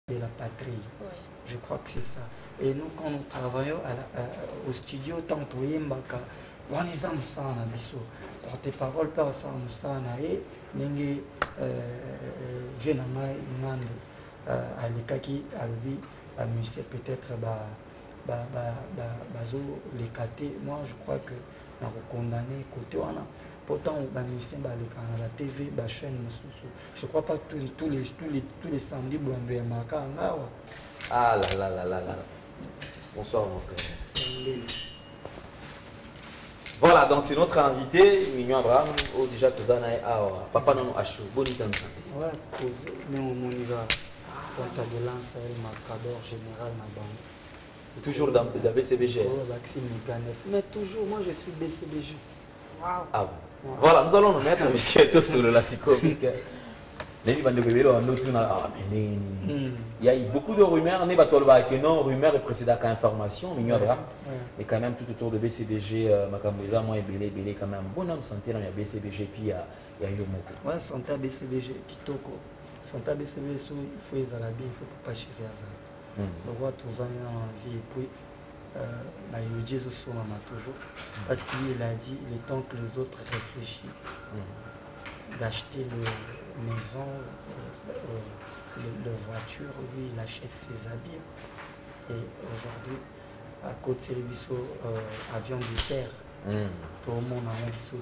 de la patrie. Oui. Je crois que c'est ça. Et nous, quand nous travaillons au studio, tant que Yembaka, on est en Moussana, Bisso. Porte-parole, personne Moussana, et Nengi Venama, Nande, Alikaki, Albi, Musée, peut-être, Bazo, les catés. Moi, je crois que nous avons condamné côté. Pourtant, on a mis la TV, la chaîne, je ne crois pas que tous les samedis, on a marqué. Ah là là là là là. Bonsoir mon frère. Voilà, donc c'est notre invité, Mignon Abraham, ou déjà Tozana Papa Nono Achou. Bonne nuit à nous. Ouais, posé, mais on y va. Quand de lance, marquador général, ma bande. Toujours dans la BCBG. Mais toujours, moi je suis BCBG. Wow. Ah bon. Voilà, nous allons nous mettre sur le Lassico, puisque il y a eu beaucoup de rumeurs, non, rumeurs et précédentes informations, mais quand même tout autour de BCBG, Makamouza, moi et Belé, quand même, bon homme santé dans la BCBG, puis il y a Yomoko. Ouais, santé BCBG, Kitoko. Santé BCBG, il faut les alabis, il ne faut pas chérir à ça. On voit tous en vie, et puis, il dit toujours, parce qu'il a dit, il est temps que les autres réfléchissent d'acheter le maison, le voiture, lui il achète ses habits. Et aujourd'hui, à côté de l'Ibiso, avion de terre, tout le monde a un Ibiso.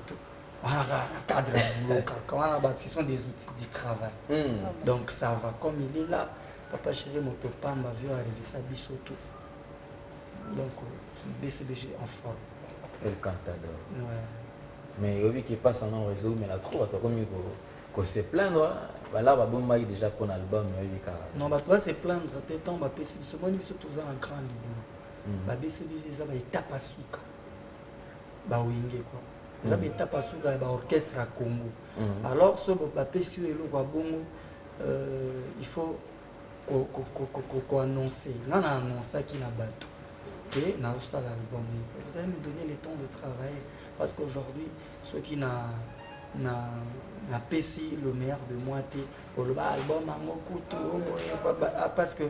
Un cadre de boulot, ce sont des outils du travail. Donc ça va, comme il est là, papa chéri, motopam, ma vie arrivé ça bisoto. Donc, BCBG en forme. Et le cantador. Ouais. Mais il y a qui passe en réseau, mais la trouve, comme il se plaindre, là, il y a déjà pour l'album. Non, il va se plaindre, il va se plaindre, il un grand niveau. BCBG, il tape à souka. Il va winguer quoi. Il tape à souka, il va orchestre à Congo. Alors, ce il faut qu'on annonce. On a annoncé qu'il y a un bateau. Et dans ça l'album, vous allez me donner le temps de travailler parce qu'aujourd'hui ceux qui n'ont PC le meilleur de moi le album parce que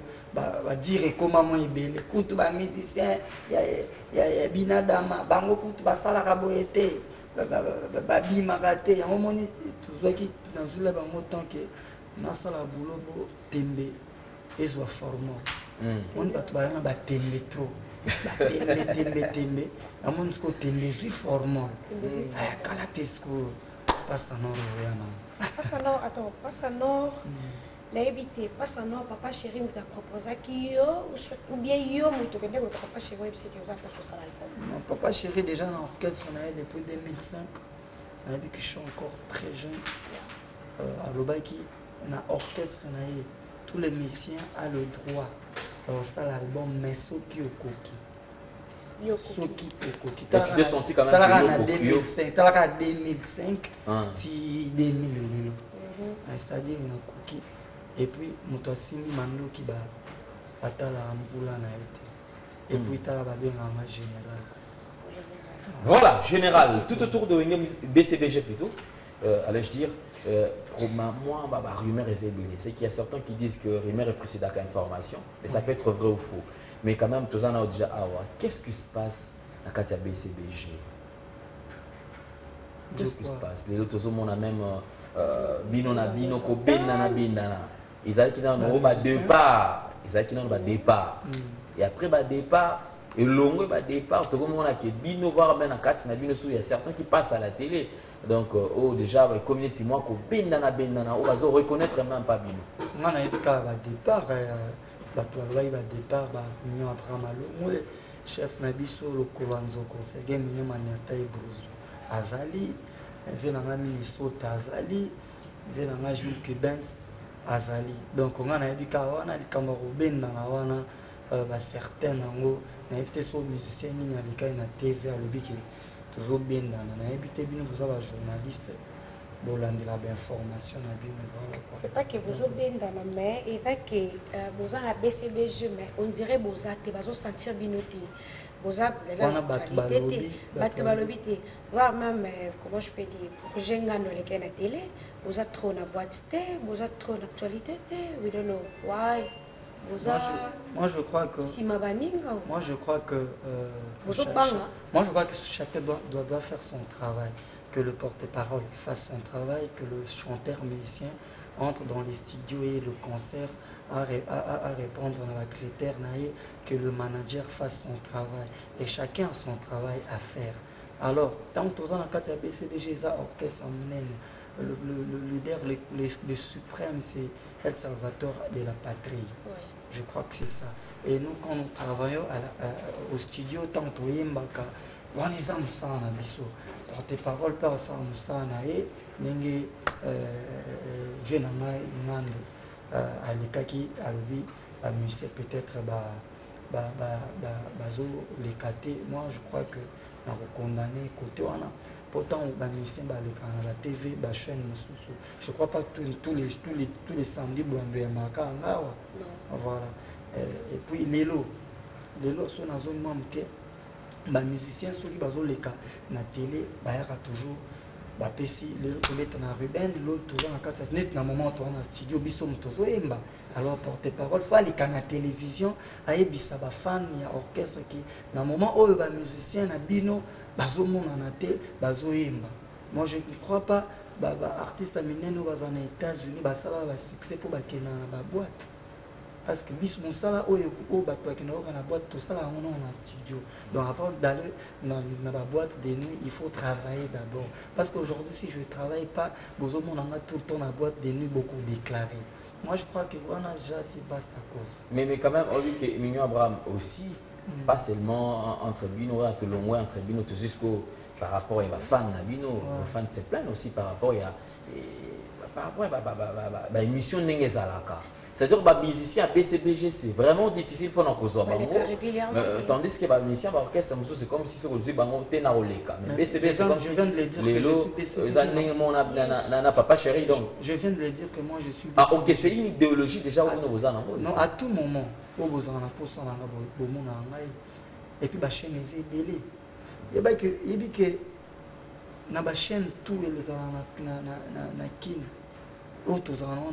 dire comment moi il écoute les musiciens il y a binadama bango kutu basala raboyete babima raté à un moment tout qui dans le bango tant que dans ça la boulot tembe et soit formant on va tout ba tembe trop tembe amon sko tembe suis formant kala tesko pasta nord pasta nord na éviter pasta nord papa chéri ou ta proposé qui ou bien yo muto que papa chéri c'est que vous avez fait ça l'album. Papa chéri déjà dans l'orchestre on a depuis 2005 on a vu que je suis encore très jeune à l'Obaki on a orchestre on a tous les musiciens ont le droit ça l'album mais Soki Okoki. Soki Okoki. Tu t'es senti quand même en 2005, en 2005, si 2000 c'est-à-dire une Okoki. Et puis Moutouassimi Mando qui va atala Mvula na été. Et puis t'as la babé en général. Voilà, général, tout autour de BCBG plutôt, allais-je dire. Moi, rumeur est ébélée. C'est qu'il y a certains qui disent que rumeur est précédente à information, et ça peut être vrai ou faux. Mais quand même, tous en ont déjà qu'est-ce qui se passe dans la BCBG? Qu'est-ce qui se passe? Les autres, on a même Bino, Kobena, ils ont qui dans le départ. Ils ont qui dans le départ. Et après le départ, et long départ, tout le monde a qui Bino voir ben il y a certains qui passent à la télé. Donc, déjà, comme il moi, on va reconnaître même pas Bino. On a eu le départ, Mignon Abraham, chef Nabiso, le Kolanzoko, c'est Mignon Maniata et Brouzou. Azali, Venanga Minnesota Azali, Venanga Jules Kebens Azali. Donc, on a eu le Kawana, le Cameroun, certains, on a été sur les musiciens, on a été TV à l'Obiki. Toujours bien dans la habité bien vous avez journaliste bon là de la information na bien voilà quoi. C'est pas que vous avez bien dans la main et va que vous avez BCBG mais on dirait vous avez te sentir binoté. Vous avez la qualité battu voir même comment je peux dire pour jenga no les télé vous avez trop na boîte vous avez trop d'actualité we don't know why Moi, je crois que... Moi, je crois que... chacun doit faire son travail. Que le porte-parole fasse son travail, que le chanteur musicien entre dans les studios et le concert à répondre à la critère, que le manager fasse son travail. Et chacun a son travail à faire. Alors, tant que dans la BCBG, orchestre le leader, le suprême, c'est El Salvador de la patrie. Oui. Je crois que c'est ça. Et nous, quand nous travaillons au studio, tant que nous porte-parole par ça, Nengi Venanga Nande Alikaki Albi, musicien peut-être bazo les catés. Moi, je crois que nous condamné côté wana. Pourtant, les musiciens la TV, la chaîne, je ne crois pas que tous les samedis, voilà. Et puis, les lots sont dans une membre que les musiciens, ceux qui sont na télé, toujours. L'autre na Ruben, l'autre dans moment où on a studio, alors porte-parole, il faut aller à la télévision, il y a des fans, il y a orchestre qui, dans le moment où les musiciens na bino, moi je ne crois pas artistes américains aux États-Unis, ça va succès pour la boîte. Parce que bis mon sala au bateau qui n'a aucun boîte tout ça là on a un studio. Donc avant d'aller dans la boîte de nuit, il faut travailler d'abord. Parce qu'aujourd'hui si je ne travaille pas, vous on a tout le temps la boîte de nuit beaucoup déclaré. Moi je crois que on a déjà c'est basta cause. Mais quand même on dit que Mignon Abraham aussi pas seulement entre Bino entre le moins entre Bino tout jusqu'au par rapport à fan na Bino, les fans se plaignent aussi par rapport à émission n'engé zalaka. C'est-à-dire que les musiciens à BCBG, c'est vraiment difficile pour nous que tandis que les musiciens à l'orchestre, c'est comme si c'était un oleka. Mais BCBG, c'est comme si les lots, papa chéri. Je viens de le dire que moi je suis BCBG. Ah ok, c'est une idéologie déjà où vous en avez. Non, à tout moment, où vous en avez pour ça, et puis la chaîne est belée. Il y a que dans la chaîne, tout est dans kin. Autres en ont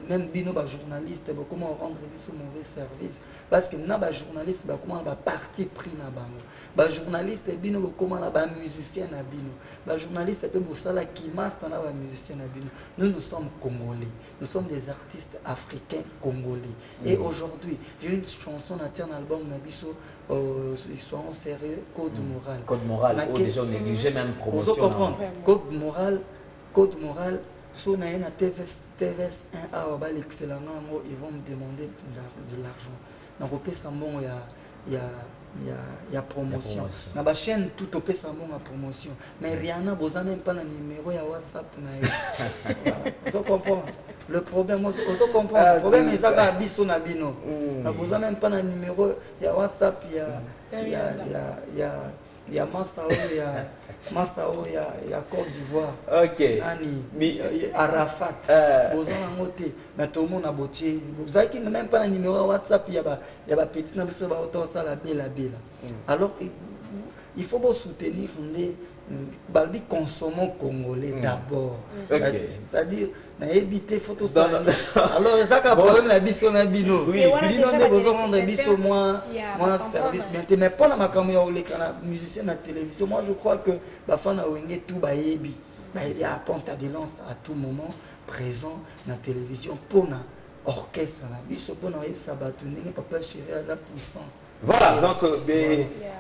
même bino ba journaliste comment rendre ce mauvais service parce que na ba journaliste comment ba parti pris na bango ba journaliste bino comment na ba musicien na bino ba journaliste pe bosala qui master na ba musicien na bino. Nous sommes congolais, nous sommes des artistes africains congolais et aujourd'hui j'ai une chanson na tiens album na biso ils sont sérieux code moral déjà on négligeait même promotion. Vous comprenez code moral, si on a un TVS 1A, l'excellent, ils vont me demander de l'argent. Donc, au Pessambon, il y a promotion. Dans la chaîne, tout au Pessambon, il y a promotion. Mais Rihanna, vous n'avez même pas le numéro de WhatsApp. Vous comprenez? Le problème, vous comprenez? Le problème, c'est que vous n'avez même pas le numéro de WhatsApp. Il y a Mastao, il y a Côte d'Ivoire. Ok. Nani, Arafat. Mais tout le monde a boté. Vous avez même pas le numéro de WhatsApp, il y a des petits nabiso la belle. Alors, il faut vous soutenir les consommons congolais d'abord. C'est-à-dire, éviter photo ça. Alors, c'est ça le problème la biso na bino. Oui, bino ne besoin rendre biso moins service bien. Mais pour la makamia ou les musiciens na télévision, moi je crois que la fan a wengé tout baébi. Il y a ponta de lance à tout moment présent na télévision pour na orchestre na biso pour na sabatouné papa chéri à puissant. Voilà, donc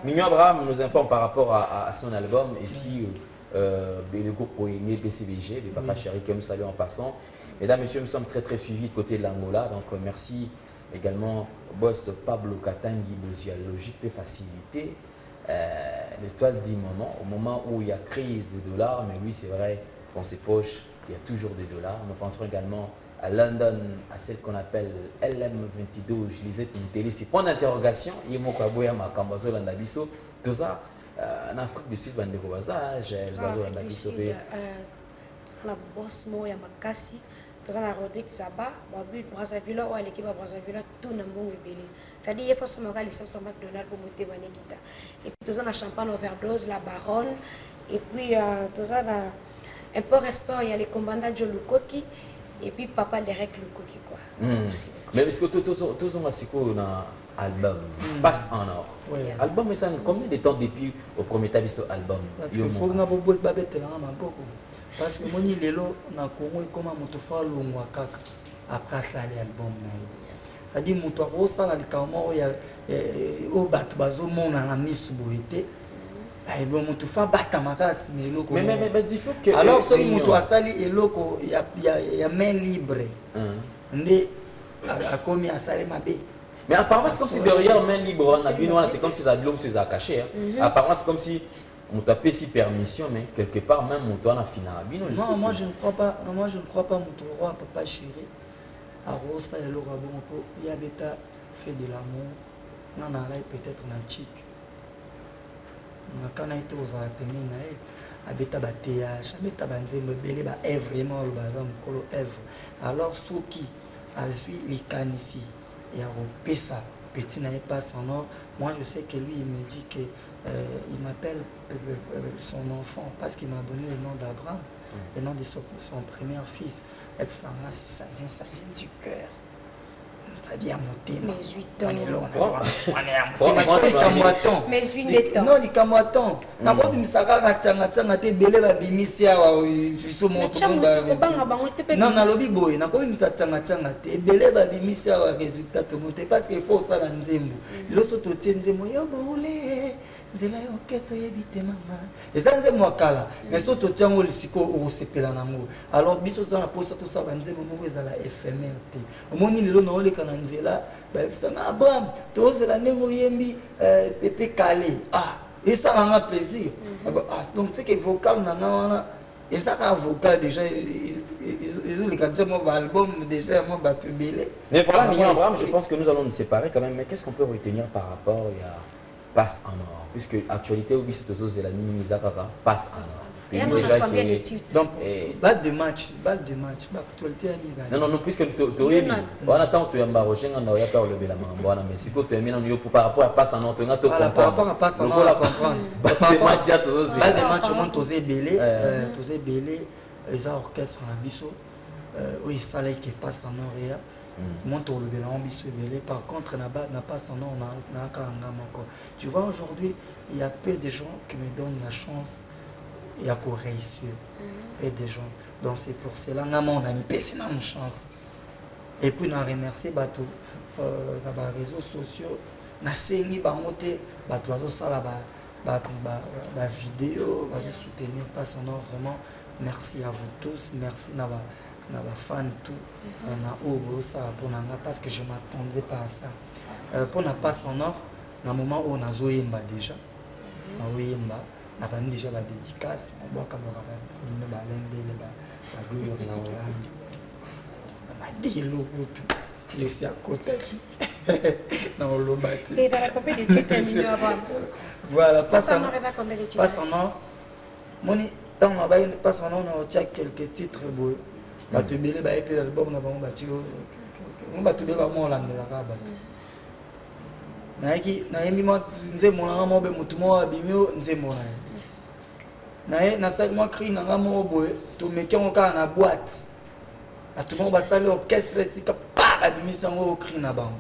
Mignon Abraham nous informe par rapport à son album. Ici, le groupe ONG BCBG, le Papa Chéri, que nous saluons en passant. Mesdames, Messieurs, nous sommes très suivis côté de l'Angola. Donc, merci également au boss Pablo Katangi, Bozia Logique peut faciliter l'étoile du moment. Au moment où il y a crise de dollars, mais oui, c'est vrai, dans ses poches, il y a toujours des dollars. Nous penserons également à London, à celle qu'on appelle LM22, je lisais une télé, c'est point d'interrogation, il y a mon kaboya ma kambazo landabiso, tout ça, en Afrique du Sud, bande de vasage, le bazo landabiso. La boss mo ya makasi, tout ça la Rodrigue Zaba, babu Brazzaville ou l'équipe à Brazzaville, tout n'a bon ébélé. C'est-à-dire il faut se montrer les 500 McDonald's pour monter vanille guitare. Et puis tout ça la champagne overdose, la baronne, et puis tout ça un peu respect, il y a les commandants de Lukoki. et puis papa les règles le cookie quoi. Merci beaucoup. Mais parce que tous on a un album passe en or. Album, mais ça combien de temps depuis au premier temps de ce album? Parce qu'il faut que nous parce que moni lelo na Congo comme moto fa longwa kaka après ça l'album na c'est-à-dire moto a ça na likamo ya o bat bazo mona na misu boité et bon moto fa bata makasi na eloko mais du fait que alors ce moto a sali eloko ya main libre ndé a commis à sali mabe. Mais apparemment c'est comme si derrière main libre on a vu c'est comme si ça l'homme se caché. Apparemment c'est comme si on t'a payé si permission, mais quelque part même mon toit n'a fini. Non, moi je ne crois pas. Moi je ne crois pas mon roi papa chéri. À Rosta et Laura Bonpo, il y a bêta fait de l'amour. Non, non, là peut-être un chic. Quand on a été aux Alpes, à bêta batéage, à bêta banzembe belé ba vraiment le bazar mukolo Èvre. Alors ceux qui a suivi les cannes ici, il y a Pessa, petit n'avait pas son or. Moi je sais que lui il me dit que il m'appelle son enfant parce qu'il m'a donné le nom d'Abraham, le nom de son premier fils. Et puis ça vient du cœur. C'est-à-dire mon thème. Mais 8 ans. Mais 8 ans. Non, il camoiton. N'importe où ça va tchanga te belé ba bimisia wa fiso mon tout ba. Non, na lobi boy, na ko imisa tchanga te belé ba bimisia wa résultat to monter parce qu'il faut ça na nzembo. Loso to tienzemo yo bolé. Zela yo keto yebite mama. Ezanze mwakala. Mais so to tiango lisiko o sepela nango. Alors biso za na posa to sa banzemo moko ezala éphémère te. Omoni lelo na oleka na nzela ba fisanga Abraham to zela nengo yembi pépé calé. Ah, et ça rend plaisir. Donc c'est que vocal nana wana et ça ka vocal déjà ils les candidat mon album déjà mon batubile. Mais voilà Mignon Abraham, je pense que nous allons nous séparer quand même, mais qu'est-ce qu'on peut retenir par rapport à passe en or, puisque actualité au bis de la Mizaka passe en or. Déjà que donc balle de match, actualité non puisque on attend tu as marché on a pas lever la main mais si tu termines par rapport à passe en or tu as tout par rapport à passe en or la comprendre balle de match balle de match on tosé belé les orchestres en biso oui ça là qui passe en or par contre, n'a pas son nom, tu vois, aujourd'hui, il y a peu de gens qui me donnent la chance et à réussir. Peu de gens. Donc c'est pour cela que on a une chance. Et puis, on a remercié dans les réseaux sociaux, on a saigné, on a vidéo, on a soutenir pas son nom, vraiment. Merci à vous tous, merci à on a fan tout, on a ouvert ça pour nous parce que je ne m'attendais pas à ça. Pour n'a pas son or, dans le moment où on a Zoyemba déjà, on a déjà la dédicace, on doit comme on a laissé à côté. Non, le bâti. Et dans la combien de titres voilà, pas son or. Moni, dans ma baille, pas son or, on a quelques titres beaux. Batubele ba épée l'album na bango batio on batubele ba mo landela ka bato na yaki na yemi mo nze mo na mo be mutu mo abimio nze mo na sa mo cri na mo boye to meke on ka na boîte atu mo ba sale orchestre sika pa abimisa ngo cri na bango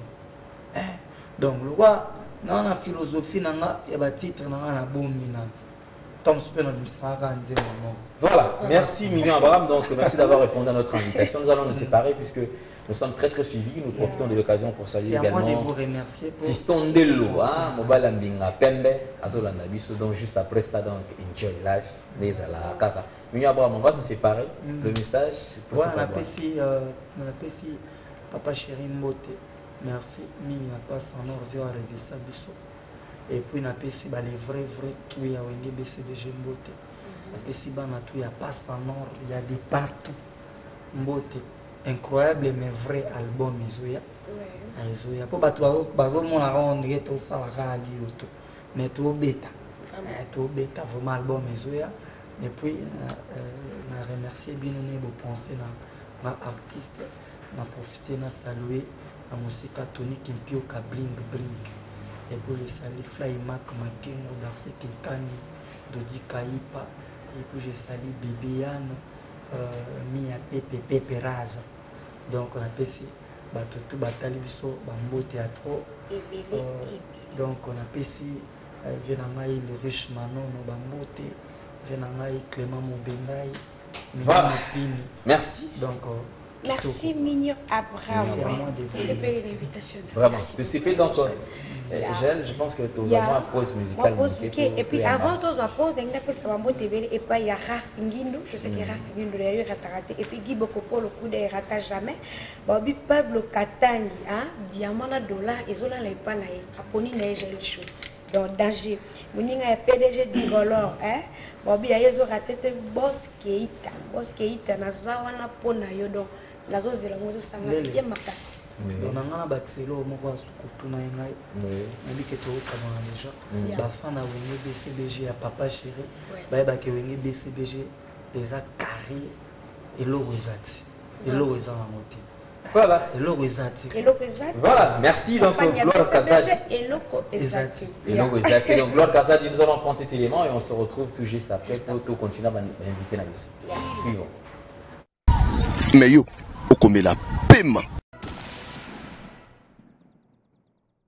donc le roi na philosophie na nga ya ba titre na na bombi na. Voilà, merci Mignon Abraham, donc merci d'avoir répondu à notre invitation. Nous allons nous séparer puisque nous sommes très suivis. Nous profitons de l'occasion pour saluer également. C'est à moi de vous remercier. Fiston Dello, Mobile Mbinga Pembe, Azolanda Biso. Donc juste après ça, donc enjoy life, les ala kaka. Mignon Abraham, on va se séparer. Le message. Voilà, on appelle si Papa Chéri Mbote. Merci. Mignon passe en or via Revisa Biso. Et puis on a passé les vrais tout il y a un BCDG Mbote. On a passé tout il y a pas en or, il y a des partout Mbote. Incroyable mais vrai album Izoya. Izoya pour bato bazo mona rendre tout ça la radio tout. Mais tout bêta. Tout bêta vraiment album Izoya. Et puis on a remercié bien on penser na artiste, on a profité na saluer la musique Tony Kimpio ka bling bling. Et pour les saluer Fly Mac Makengo Darcy Kinkani Dodi Kaipa et puis je salue Bibiane mi ya pepe raza donc on appelle si bato tout batali biso bambote ya trop donc on appelle si vie na ngai le riche manono bambote vie na ngai Clément Mobengai voilà. Pini Merci. donc merci Mignon Abraham c'est payé l'invitation vraiment tu sais donc Gel, je pense que tu as vraiment pause musicale. Et puis avant tu as pause, il y a que ça va monter et puis il y a Raf Nguindo, je sais que Raf Nguindo il a raté et puis Guy Bokopo le coup de rata jamais. Bobby Pablo Katangi, hein, diamant à dollar et zola les pas na aponi na gel chaud. Donc danger. Moninga PDG d'Igolor, hein. Bobby a yezo raté te boss Keita na zawana pona yo donc la zone de la moto sanga bien makasi. Donc nanga baxelo moko asukutu na ngai nabi ke to kama déjà ba fan na wenge BCBG ya papa chéri ba ba ke wenge BCBG eza carré elo rezati elo eza na moto voilà elo rezati voilà merci donc Gloire Kazadi elo rezati donc Gloire Kazadi nous allons prendre cet élément et on se retrouve tout juste après pour continuer à inviter na biso suivons mais yo okomela pema